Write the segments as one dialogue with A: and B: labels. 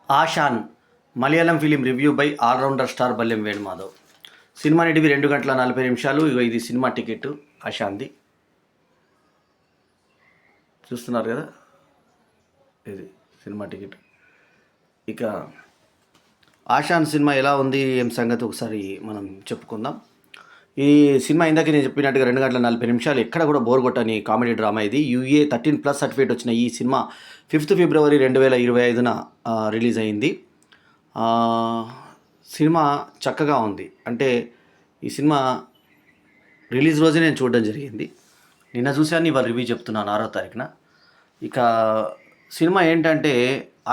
A: ఆషాన్ Malayalam film review by all rounder star Ballem Venumadhav. Cinema నిడివి 2 గంటల 40 నిమిషాలు. ఇగో ఇది సినిమా టికెట్ ఆషాన్ది, చూస్తున్నారు కదా, ఇది సినిమా టికెట్. ఇక ఆషాన్ సినిమా ఎలా ఉంది ఏం సంగతి ఒకసారి మనం చెప్పుకుందాం. ఈ సినిమా ఇందాక నేను చెప్పినట్టుగా 2 గంటల 40 నిమిషాలు, ఎక్కడ కూడా బోర్ కొట్టని కామెడీ డ్రామా ఇది. యూఏ 13+ సర్టిఫికేట్ వచ్చిన ఈ సినిమా 5 ఫిబ్రవరి 2025న రిలీజ్ అయింది. సినిమా చక్కగా ఉంది. అంటే ఈ సినిమా రిలీజ్ రోజే నేను చూడడం జరిగింది. నిన్న చూశాను, ఇవాళ రివ్యూ చెప్తున్నాను 6వ తారీఖున. ఇక సినిమా ఏంటంటే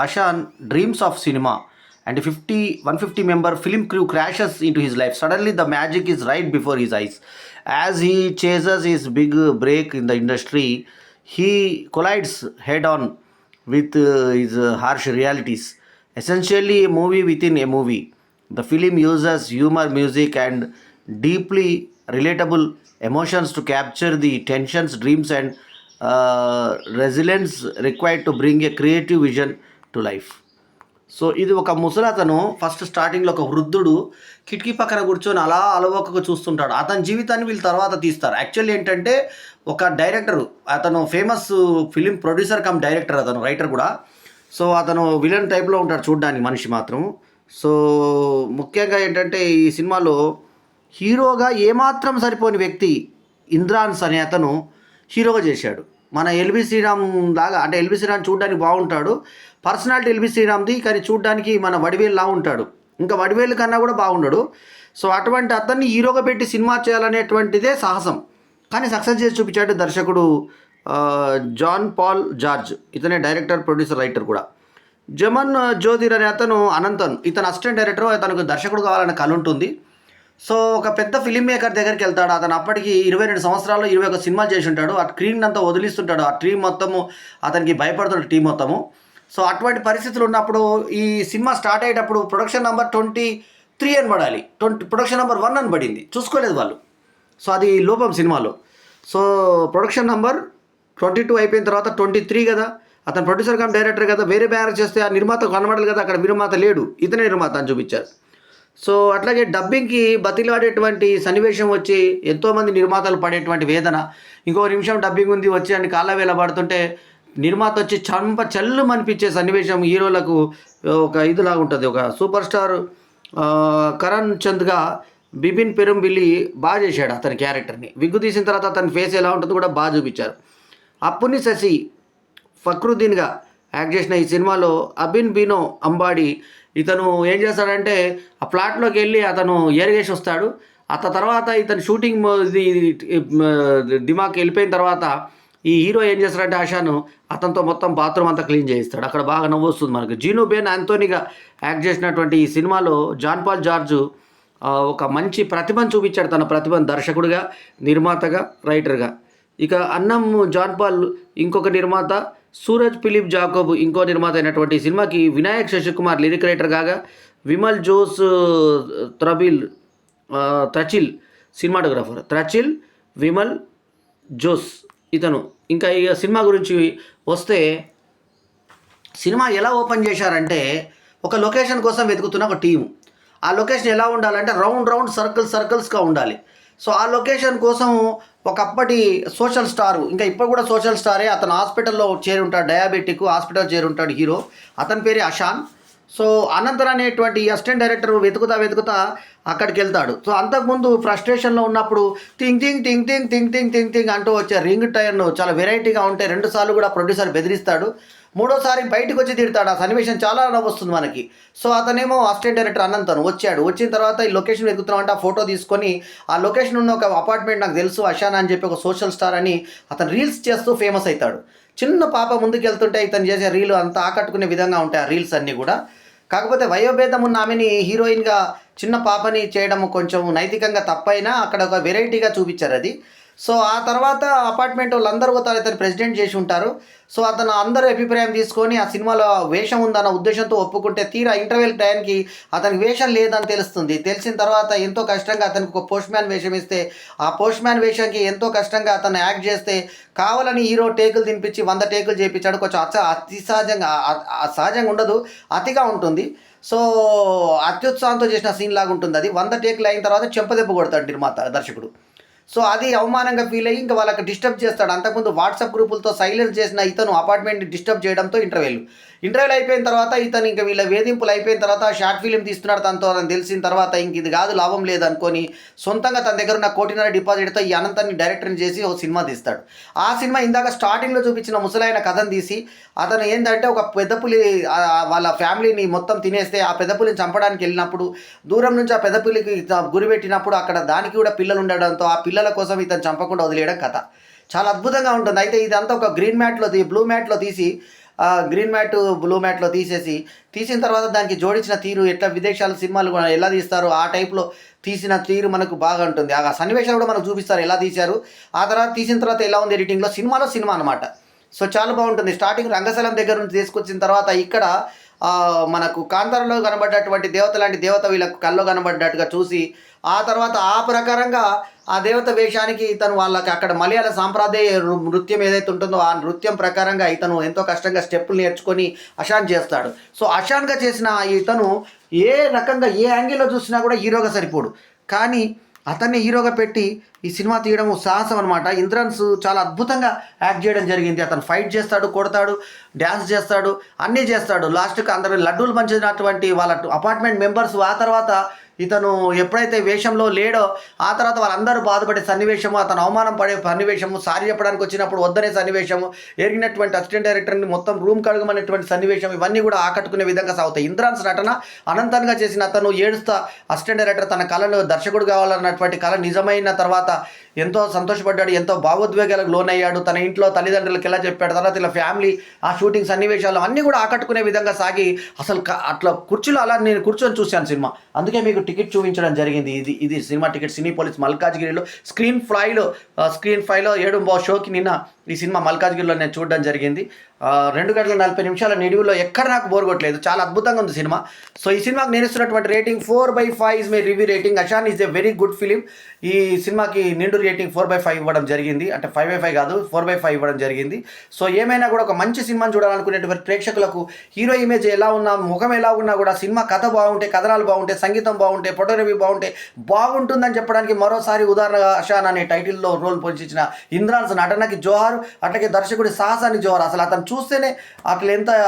A: Aashan dreams of cinema and 150 member film crew crashes into his life. Suddenly the magic is right before his eyes. As he chases his big break in the industry, he collides head on with his harsh realities. Essentially a movie within a movie. The film uses humor, music and deeply relatable emotions to capture the tensions, dreams and resilience required to bring a creative vision to life. So ఇది ఒక ముసలతను, first స్టార్టింగ్లో ఒక వృద్ధుడు కిటికీ పక్కన కూర్చొని అలా అలవోకగా చూస్తుంటాడు. అతని జీవితాన్ని వీళ్ళు తర్వాత తీస్తారు. యాక్చువల్లీ ఏంటంటే ఒక డైరెక్టరు, అతను famous film producer come director, అతను రైటర్ కూడా. సో అతను విలన్ టైప్లో ఉంటాడు చూడడానికి, మనిషి మాత్రం. సో ముఖ్యంగా ఏంటంటే ఈ సినిమాలో హీరోగా ఏమాత్రం సరిపోని వ్యక్తి ఇంద్రాన్స్ అనే అతను హీరోగా చేశాడు. మన ఎల్బి శ్రీరామ్ లాగా, అంటే ఎల్బి శ్రీరామ్ చూడడానికి బాగుంటాడు, పర్సనాలిటీ ఎల్బి శ్రీరామ్ది, కానీ చూడడానికి మన వడివేలులా ఉంటాడు. ఇంకా వడివేలు కన్నా కూడా బాగుండడు. సో అటువంటి అతన్ని హీరోగా పెట్టి సినిమా చేయాలనేటువంటిదే సాహసం, కానీ సక్సెస్ చేసి చూపించాడు దర్శకుడు జాన్ పాల్ జార్జ్. ఇతనే డైరెక్టర్, ప్రొడ్యూసర్, రైటర్ కూడా. జమన్ జ్యోతిర్ అనే అతను అనంతన్, ఇతను అసిస్టెంట్ డైరెక్టర్. తనకు దర్శకుడు కావాలనే కళ ఉంటుంది. సో ఒక పెద్ద ఫిలిం మేకర్ దగ్గరికి వెళ్తాడు. అతను అప్పటికి 22 సంవత్సరాల్లో 21 సినిమాలు చేసి ఉంటాడు. ఆ స్క్రీన్ అంతా వదిలిస్తుంటాడు. ఆ టీం మొత్తము అతనికి భయపడుతున్న టీం మొత్తము. సో అటువంటి పరిస్థితులు ఉన్నప్పుడు ఈ సినిమా స్టార్ట్ అయ్యేటప్పుడు ప్రొడక్షన్ నెంబర్ 23 అని పడాలి, ప్రొడక్షన్ నెంబర్ 1 అని పడింది. చూసుకోలేదు వాళ్ళు. సో అది లోపం సినిమాలో. సో ప్రొడక్షన్ నెంబర్ 22 అయిపోయిన తర్వాత 23 కదా, అతను ప్రొడ్యూసర్ కమ్ డైరెక్టర్ కదా, వేరే బ్యానర్ చేస్తే ఆ నిర్మాత కనబడాలి కదా, అక్కడ నిర్మాత లేడు, ఇతనే నిర్మాత అని చూపించారు. సో అట్లాగే డబ్బింగ్కి బతిలాడేటువంటి సన్నివేశం వచ్చి ఎంతోమంది నిర్మాతలు పడేటువంటి వేదన. ఇంకో నిమిషం డబ్బింగ్ ఉంది వచ్చి అని కాళ్ళ వేళ పడుతుంటే నిర్మాత వచ్చి చల్లు అనిపించే సన్నివేశం హీరోలకు ఒక ఇదిలాగా ఉంటుంది. ఒక సూపర్ స్టార్ కరణ్ చంద్గా బిపిన్ పెరుంబిల్లి బాగా చేశాడు అతని క్యారెక్టర్ని. విగ్గు తీసిన తర్వాత అతని ఫేస్ ఎలా ఉంటుందో కూడా బాగా చూపించారు. అప్పుని శశి ఫక్రుద్దీన్గా యాక్ట్ చేసిన ఈ సినిమాలో అబిన్ బినో అంబాడి, ఇతను ఏం చేస్తాడంటే ఆ ప్లాట్లోకి వెళ్ళి అతను ఏరిగేసి వస్తాడు. తర్వాత ఇతను షూటింగ్ దిమాకి వెళ్ళిపోయిన తర్వాత ఈ హీరో ఏం చేస్తాడంటే ఆషాను అతనితో మొత్తం బాత్రూమ్ అంతా క్లీన్ చేయిస్తాడు. అక్కడ బాగా నవ్వు వస్తుంది మనకు. జీను బెన్ ఆంథోనీగా యాక్ట్ చేసినటువంటి ఈ సినిమాలో జాన్ పాల్ జార్జ్ ఒక మంచి ప్రతిభను చూపించాడు. తన ప్రతిభను దర్శకుడిగా, నిర్మాతగా, రైటర్గా. ఇక అన్నం జాన్ పాల్ ఇంకొక నిర్మాత, సూరజ్ ఫిలిప్ జాకోబ్ ఇంకో నిర్మాత అయినటువంటి సినిమాకి వినాయక్ శశికుమార్ లిరిక్ రైటర్ కాగా, విమల్ జోస్ త్రచిల్ సినిమాటోగ్రాఫర్. త్రచిల్ విమల్ జోస్ ఇతను. ఇంకా ఈ సినిమా గురించి వస్తే, సినిమా ఎలా ఓపెన్ చేశారంటే ఒక లొకేషన్ కోసం వెతుకుతున్న ఒక టీము. ఆ లొకేషన్ ఎలా ఉండాలంటే రౌండ్ సర్కిల్స్గా ఉండాలి. సో ఆ లొకేషన్ కోసం ఒకప్పటి సోషల్ స్టారు, ఇంకా ఇప్పుడు కూడా సోషల్ స్టారే, అతను హాస్పిటల్లో చేరి ఉంటాడు, డయాబెటిక్ హాస్పిటల్ చేరి ఉంటాడు హీరో. అతని పేరే అషాన్. సో అనంతరం అనేటువంటి అసిస్టెంట్ డైరెక్టర్ వెతుకుతా అక్కడికి వెళ్తాడు. సో అంతకుముందు ఫ్రస్ట్రేషన్లో ఉన్నప్పుడు టింగ్ టింగ్ టింగ్ టింగ్ టింగ్ టింగ్ టింగ్ టింగ్ అంటూ వచ్చే రింగ్ టైర్ను చాలా వెరైటీగా ఉంటే 2 సార్లు కూడా ప్రొడ్యూసర్ బెదిరిస్తాడు. 3వసారి బయటకు వచ్చి తిడతాడు. ఆ సన్నివేశం చాలా నవ్వొస్తుంది మనకి. సో అతనేమో అసిస్టెంట్ డైరెక్టర్ అనంతను వచ్చిన తర్వాత ఈ లొకేషన్ వెతుకుతున్నామంటే ఆ ఫోటో తీసుకొని ఆ లొకేషన్ ఉన్న ఒక అపార్ట్మెంట్ నాకు తెలుసు అషాన్ అని చెప్పి ఒక సోషల్ స్టార్ అని అతను రీల్స్ చేస్తూ ఫేమస్ అవుతాడు. చిన్న పాప ముందుకు వెళ్తుంటే ఇతను చేసే రీల్ అంతా ఆకట్టుకునే విధంగా ఉంటాయి ఆ రీల్స్ అన్నీ కూడా. కాకపోతే వయోభేదం ఉన్న ఆమెని హీరోయిన్గా చిన్న పాపని చేయడం కొంచెం నైతికంగా తప్పైనా అక్కడ ఒక వెరైటీగా చూపించారు అది. సో ఆ తర్వాత అపార్ట్మెంట్ వాళ్ళందరూ పోతారు, ఇతను ప్రెసిడెంట్ చేసి ఉంటారు. సో అతను అందరూ అభిప్రాయం తీసుకొని ఆ సినిమాలో వేషం ఉందన్న ఉద్దేశంతో ఒప్పుకుంటే తీరా ఇంటర్వెల్ టైంకి అతనికి వేషం లేదని తెలుస్తుంది. తెలిసిన తర్వాత ఎంతో కష్టంగా అతనికి ఒక పోస్ట్ మ్యాన్ వేషం ఇస్తే ఆ పోస్ట్ మ్యాన్ వేషంకి ఎంతో కష్టంగా అతను యాక్ట్ చేస్తే కావాలని హీరో టేకులు తినిపించి 100 టేకులు చేయించాడు. కొంచెం అతి సహజంగా సహజంగా ఉండదు, అతిగా ఉంటుంది. సో అత్యుత్సాహంతో చేసిన సీన్ లాగా ఉంటుంది అది. 100 టేకులు అయిన తర్వాత చెంపదెబ్బ కొడతాడు నిర్మాత దర్శకుడు. సో అది అవమానంగా ఫీల్ అయ్యి ఇంకా వాళ్ళకి డిస్టర్బ్ చేస్తాడు. అంతకుముందు వాట్సాప్ గ్రూపులతో సైలెన్స్ చేసిన ఇతను అపార్ట్మెంట్ని డిస్టర్బ్ చేయడంతో ఇంటర్వ్యూలు అయిపోయిన తర్వాత ఇతను ఇంకా వీళ్ళ వేధింపులు అయిపోయిన తర్వాత షార్ట్ ఫిలిం తీస్తున్నాడు తనతో అని తెలిసిన తర్వాత ఇంక ఇది కాదు లాభం లేదనుకొని సొంతంగా తన దగ్గర ఉన్న 1,50,00,000 డిపాజిట్తో ఈ అనంతాన్ని డైరెక్టర్ని చేసి ఒక సినిమా తీస్తాడు. ఆ సినిమా ఇందాక స్టార్టింగ్లో చూపించిన ముసలైన కథను తీసి అతను ఏంటంటే ఒక పెద్ద పులి వాళ్ళ ఫ్యామిలీని మొత్తం తినేస్తే ఆ పెద్ద పులిని చంపడానికి వెళ్ళినప్పుడు దూరం నుంచి ఆ పెద్ద పులికి గురి పెట్టినప్పుడు అక్కడ దానికి కూడా పిల్లలు ఉండడంతో ఆ పిల్లల కోసం ఇతను చంపకుండా వదిలేయడం కథ చాలా అద్భుతంగా ఉంటుంది. అయితే ఇదంతా ఒక బ్లూ మ్యాట్లో తీసి గ్రీన్ మ్యాట్ బ్లూ మ్యాట్లో తీసిన తర్వాత దానికి జోడించిన తీరు ఎట్లా విదేశాల సినిమాలు ఎలా తీస్తారో ఆ టైప్లో తీసిన తీరు మనకు బాగా ఉంటుంది. ఆ సన్నివేశాలు కూడా మనకు చూపిస్తారు ఎలా తీశారు. ఆ తర్వాత తీసిన తర్వాత ఎలా ఉంది ఎడిటింగ్లో సినిమా అనమాట. సో చాలా బాగుంటుంది. స్టార్టింగ్ రంగస్థలం దగ్గర నుంచి తీసుకొచ్చిన తర్వాత ఇక్కడ మనకు కాంతారలో కనబడ్డటువంటి దేవత లాంటి దేవత వీళ్ళకు కల్లో కనబడ్డట్టుగా చూసి ఆ తర్వాత ఆ ప్రకారంగా ఆ దేవత వేషానికి ఇతను వాళ్ళకి అక్కడ మలయాళ సాంప్రదాయ నృత్యం ఏదైతే ఉంటుందో ఆ నృత్యం ప్రకారంగా ఇతను ఎంతో కష్టంగా స్టెప్పులు నేర్చుకొని అషాన్ చేస్తాడు. సో అషాన్గా చేసిన ఇతను ఏ రకంగా ఏ యాంగిల్లో చూసినా కూడా హీరోగా సరిపోడు, కానీ అతన్ని హీరోగా పెట్టి ఈ సినిమా తీయడం సాహసం అనమాట. ఇంద్రన్స్ చాలా అద్భుతంగా యాక్ట్ చేయడం జరిగింది. అతను ఫైట్ చేస్తాడు, కొడతాడు, డ్యాన్స్ చేస్తాడు, అన్నీ చేస్తాడు. లాస్ట్కి అందరూ లడ్డూలు పంచినటువంటి వాళ్ళ అపార్ట్మెంట్ మెంబర్స్ ఆ తర్వాత ఇతను ఎప్పుడైతే వేషంలో లేడో ఆ తర్వాత వాళ్ళందరూ బాధపడే సన్నివేశము, అతను అవమానం పడే సన్నివేశము, సారీ చెప్పడానికి వచ్చినప్పుడు వద్దనే సన్నివేశము, ఎరిగినటువంటి అసిస్టెంట్ డైరెక్టర్ని మొత్తం రూమ్ కడగమనేటువంటి సన్నివేశం, ఇవన్నీ కూడా ఆకట్టుకునే విధంగా సాగుతాయి. ఇంద్రాన్స్ నటన అనంతంగా చేసిన అతను ఏడుస్తా అసిస్టెంట్ డైరెక్టర్ తన కళను దర్శకుడు కావాలన్నటువంటి కళ నిజమైన తర్వాత ఎంతో సంతోషపడ్డాడు, ఎంతో భావోద్వేగాలకు లోనయ్యాడు. తన ఇంట్లో తల్లిదండ్రులకు ఎలా చెప్పాడు, తర్వాత ఇలా ఫ్యామిలీ ఆ షూటింగ్ సన్నివేశాలు అన్నీ కూడా ఆకట్టుకునే విధంగా సాగి అసలు అట్లా కుర్చీలో అలా నేను కూర్చొని చూశాను సినిమా. అందుకే మీకు టికెట్ చూపించడం జరిగింది. ఇది సినిమా టికెట్ సినీపోలిస్ మల్కాజ్గిరిలో స్క్రీన్ ఫ్లైలో 7 షోకి నిన్న ఈ సినిమా మల్కాజ్గిరిలో నేను చూడడం జరిగింది. 2 గంటల 40 నిమిషాల నిడివిలో ఎక్కడ నాకు బోర్ కొట్టలేదు, చాలా అద్భుతంగా ఉంది సినిమా. సో ఈ సినిమాకి నేను ఇస్తున్నటువంటి rating 4/5 is my review rating. Aashan is a very good film. ఈ సినిమాకి నిండు రేటింగ్ 4/5 ఇవ్వడం జరిగింది, అంటే 5/5 కాదు 4/5 ఇవ్వడం జరిగింది. సో ఏమైనా కూడా ఒక మంచి సినిమాని చూడాలనుకునేటువంటి ప్రేక్షకులకు హీరో ఇమేజ్ ఎలా ఉన్నా, ముఖం ఎలా ఉన్నా కూడా సినిమా కథ బాగుంటే, కథనాలు బాగుంటే, సంగీతం బాగుంటే, ఫోటోగ్రఫీ బాగుంటే బాగుంటుందని చెప్పడానికి మరోసారి ఉదాహరణగా అషాన్ అనే టైటిల్లో రోల్ పోషించిన ఇంద్రాన్స్ నటనకి జోహార్, అట్లాగే దర్శకుడి సాహసానికి జోహార్. అసలు అతను చూస్తేనే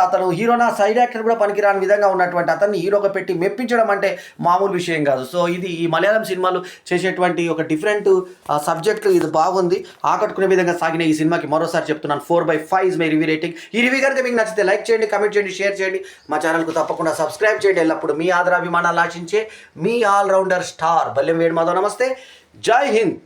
A: అతను హీరోనా సైడ్ యాక్టర్ కూడా పనికిరాని విధంగా ఉన్నటువంటి అతన్ని హీరోగా పెట్టి మెప్పించడం అంటే మామూలు విషయం కాదు. సో ఇది ఈ మలయాళం సినిమాలు చేసేటువంటి ఒక డిఫరెంట్ సబ్జెక్ట్, ఇది బాగుంది, ఆకట్టుకునే విధంగా సాగిన ఈ సినిమాకి మరోసారి చెప్తున్నాను 4/5 ఇస్ మై రివ్యూ రేటింగ్. ఈ రివ్యూ కనుక మీకు నచ్చితే లైక్ చేయండి, కమెంట్ చేయండి, షేర్ చేయండి, మా ఛానల్కు తప్పకుండా సబ్స్క్రైబ్ చేయండి. ఎల్లప్పుడు మీ ఆదరాభిమానాలు ఆశించే మీ ఆల్రౌండర్ స్టార్ బల్లెం వేడి మాధవ్. నమస్తే, జై హింద్.